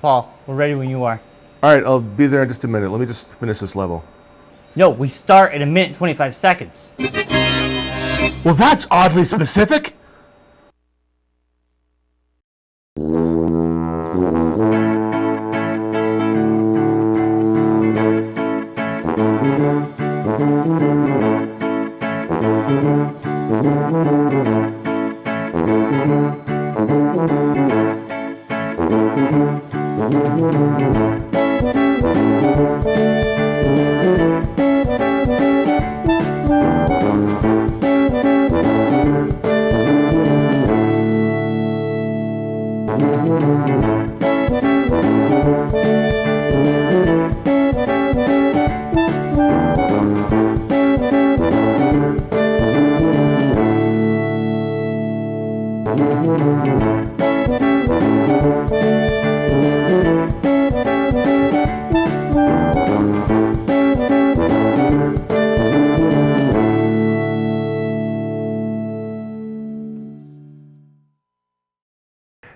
Paul, we're ready when you are. All right, I'll be there in just a minute. Let me just finish this level. No, we start in 1 minute 25 seconds. Well, that's oddly specific.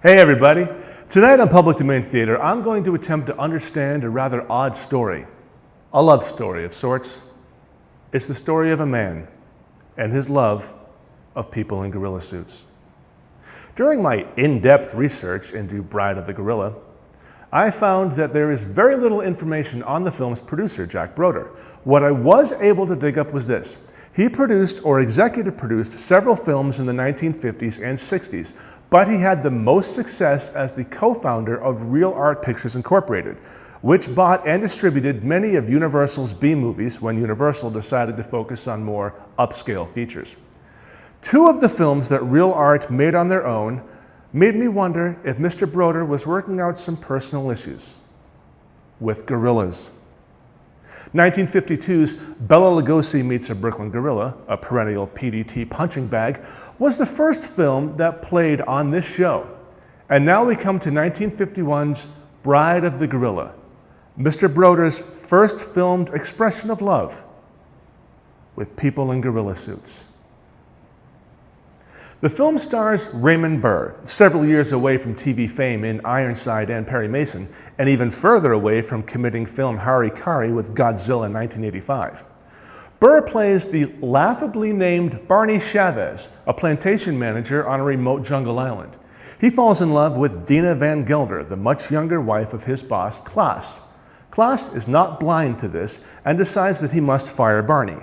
Hey everybody! Tonight on Public Domain Theater, I'm going to attempt to understand a rather odd story. A love story of sorts. It's the story of a man and his love of people in gorilla suits. During my in-depth research into Bride of the Gorilla, I found that there is very little information on the film's producer, Jack Broder. What I was able to dig up was this. He produced or executive produced several films in the 1950s and 60s, but he had the most success as the co-founder of Real Art Pictures Incorporated, which bought and distributed many of Universal's B-movies when Universal decided to focus on more upscale features. Two of the films that Real Art made on their own made me wonder if Mr. Broder was working out some personal issues with gorillas. 1952's Bela Lugosi Meets a Brooklyn Gorilla, a perennial PDT punching bag, was the first film that played on this show. And now we come to 1951's Bride of the Gorilla, Mr. Broder's first filmed expression of love with people in gorilla suits. The film stars Raymond Burr, several years away from TV fame in Ironside and Perry Mason, and even further away from committing film Harikari with Godzilla in 1985. Burr plays the laughably named Barney Chavez, a plantation manager on a remote jungle island. He falls in love with Dina Van Gelder, the much younger wife of his boss, Klaas. Klaas is not blind to this and decides that he must fire Barney.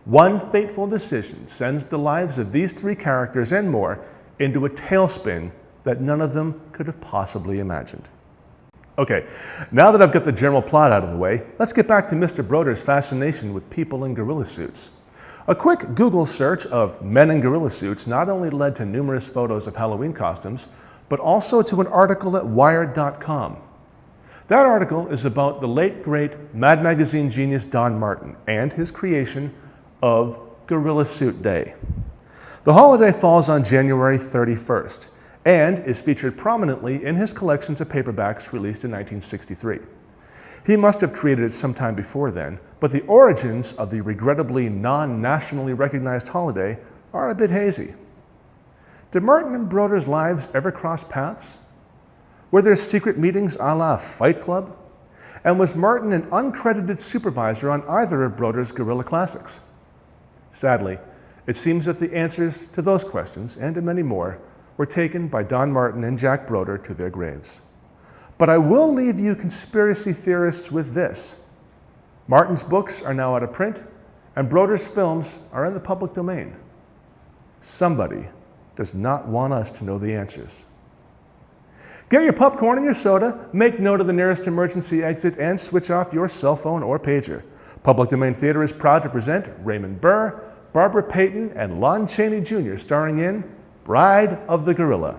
One fateful decision sends the lives of these three characters and more into a tailspin that none of them could have possibly imagined. Okay, now that I've got the general plot out of the way, let's get back to Mr. Broder's fascination with people in gorilla suits. A quick Google search of men in gorilla suits not only led to numerous photos of Halloween costumes, but also to an article at Wired.com. That article is about the late great Mad Magazine genius Don Martin and his creation of Gorilla Suit Day. The holiday falls on January 31st and is featured prominently in his collections of paperbacks released in 1963. He must have created it sometime before then, but the origins of the regrettably non-nationally recognized holiday are a bit hazy. Did Martin and Broder's lives ever cross paths? Were there secret meetings a la Fight Club? And was Martin an uncredited supervisor on either of Broder's Gorilla classics? Sadly, it seems that the answers to those questions, and to many more, were taken by Don Martin and Jack Broder to their graves. But I will leave you conspiracy theorists with this. Martin's books are now out of print, and Broder's films are in the public domain. Somebody does not want us to know the answers. Get your popcorn and your soda, make note of the nearest emergency exit, and switch off your cell phone or pager. Public Domain Theater is proud to present Raymond Burr, Barbara Payton, and Lon Cheney Jr. starring in Bride of the Gorilla.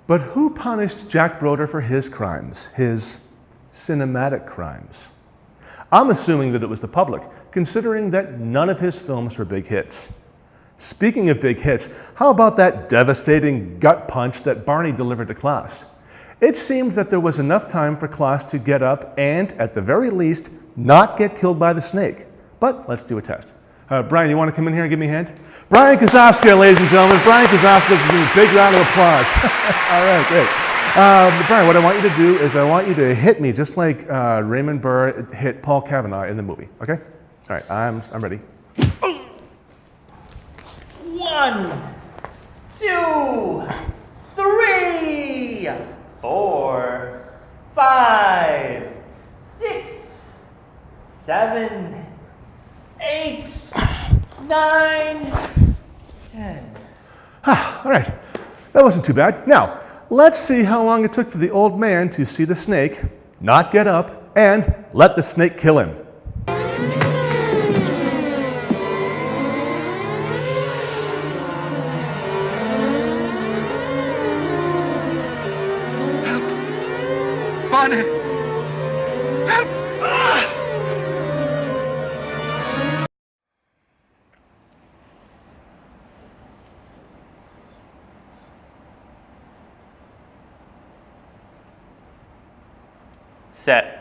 But who punished Jack Broder for his crimes, his cinematic crimes? I'm assuming that it was the public, considering that none of his films were big hits. Speaking of big hits, how about that devastating gut punch that Barney delivered to Klaas? It seemed that there was enough time for Klaas to get up and, at the very least, not get killed by the snake. But let's do a test. Brian, you want to come in here and give me a hand? Brian Kozoska, ladies and gentlemen. Brian Kozoska, give me a big round of applause. All right, great. Brian, what I want you to do is I want you to hit me just like Raymond Burr hit Paul Kavanaugh in the movie, okay? All right, I'm ready. 1, 2, 3, 4, 5, 6, 7, 8, 9, 10. All right, that wasn't too bad. Now, let's see how long it took for the old man to see the snake, not get up, and let the snake kill him. Bonnie! Help! Ah! Set.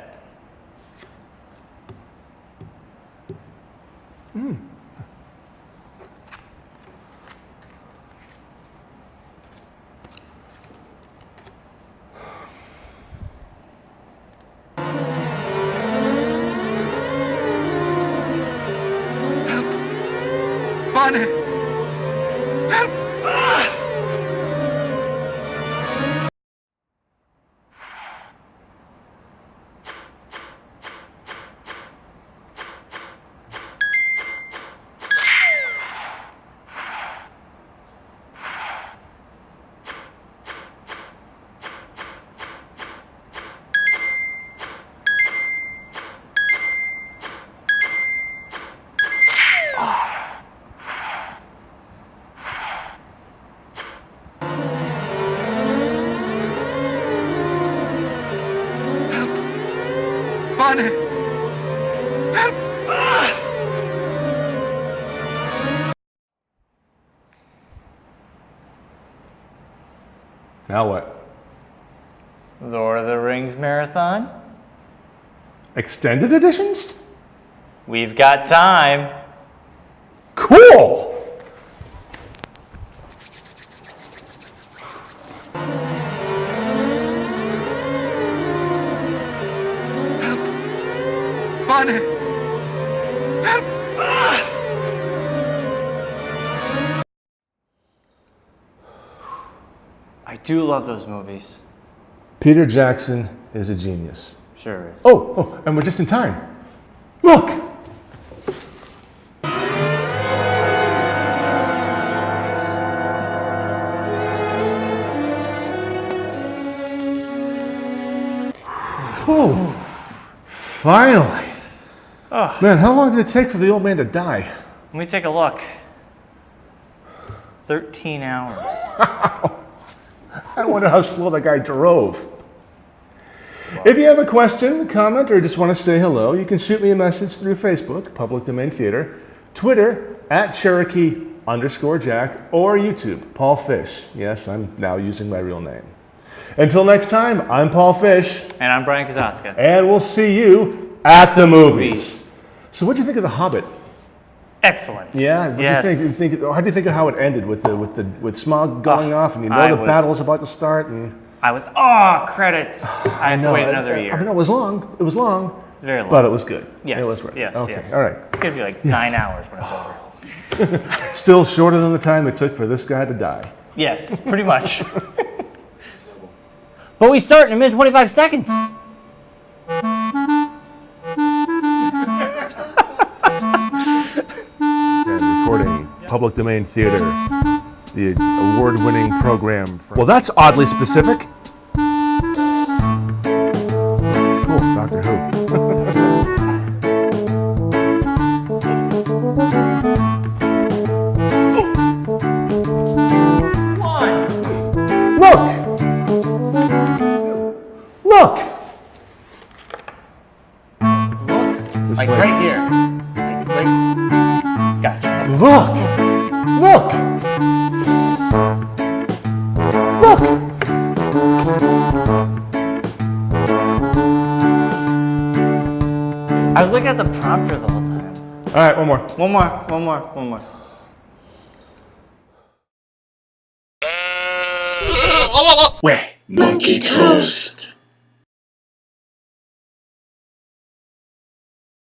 Bonnie! Help! Ah! Bonnie! Help! Ah! Now what? Lord of the Rings marathon? Extended editions? We've got time. Cool! Bonnie! Help! Ah! I do love those movies. Peter Jackson is a genius. Sure is. Oh, and we're just in time. Look! Oh, finally. Oh. Man, how long did it take for the old man to die? Let me take a look. 13 hours. I wonder how slow that guy drove. If you have a question, comment, or just want to say hello, you can shoot me a message through Facebook, Public Domain Theater, Twitter, @Cherokee_Jack, or YouTube, Paul Fish. Yes, I'm now using my real name. Until next time, I'm Paul Fish. And I'm Brian Kozoska. And we'll see you at the movies. So what do you think of The Hobbit? Excellent. Yeah, what yes. do you think? How do you think of how it ended with Smaug going off, and you know the battle's about to start, and I was credits. I had to wait another year. I mean, it was long. It was long. Very long. But it was good. Yes. It was great. Yes. Okay. Yes. All right. It's gonna be like 9 hours when it's over. Still shorter than the time it took for this guy to die. Yes, pretty much. But we start in a minute 25 seconds. Recording Public Domain Theater, the award-winning program. Well, that's oddly specific. Cool, Doctor Who. Look! Like right here. Like right. Gotcha. Look! I was looking at the prompter the whole time. All right, one more. One more. Wet monkey toast.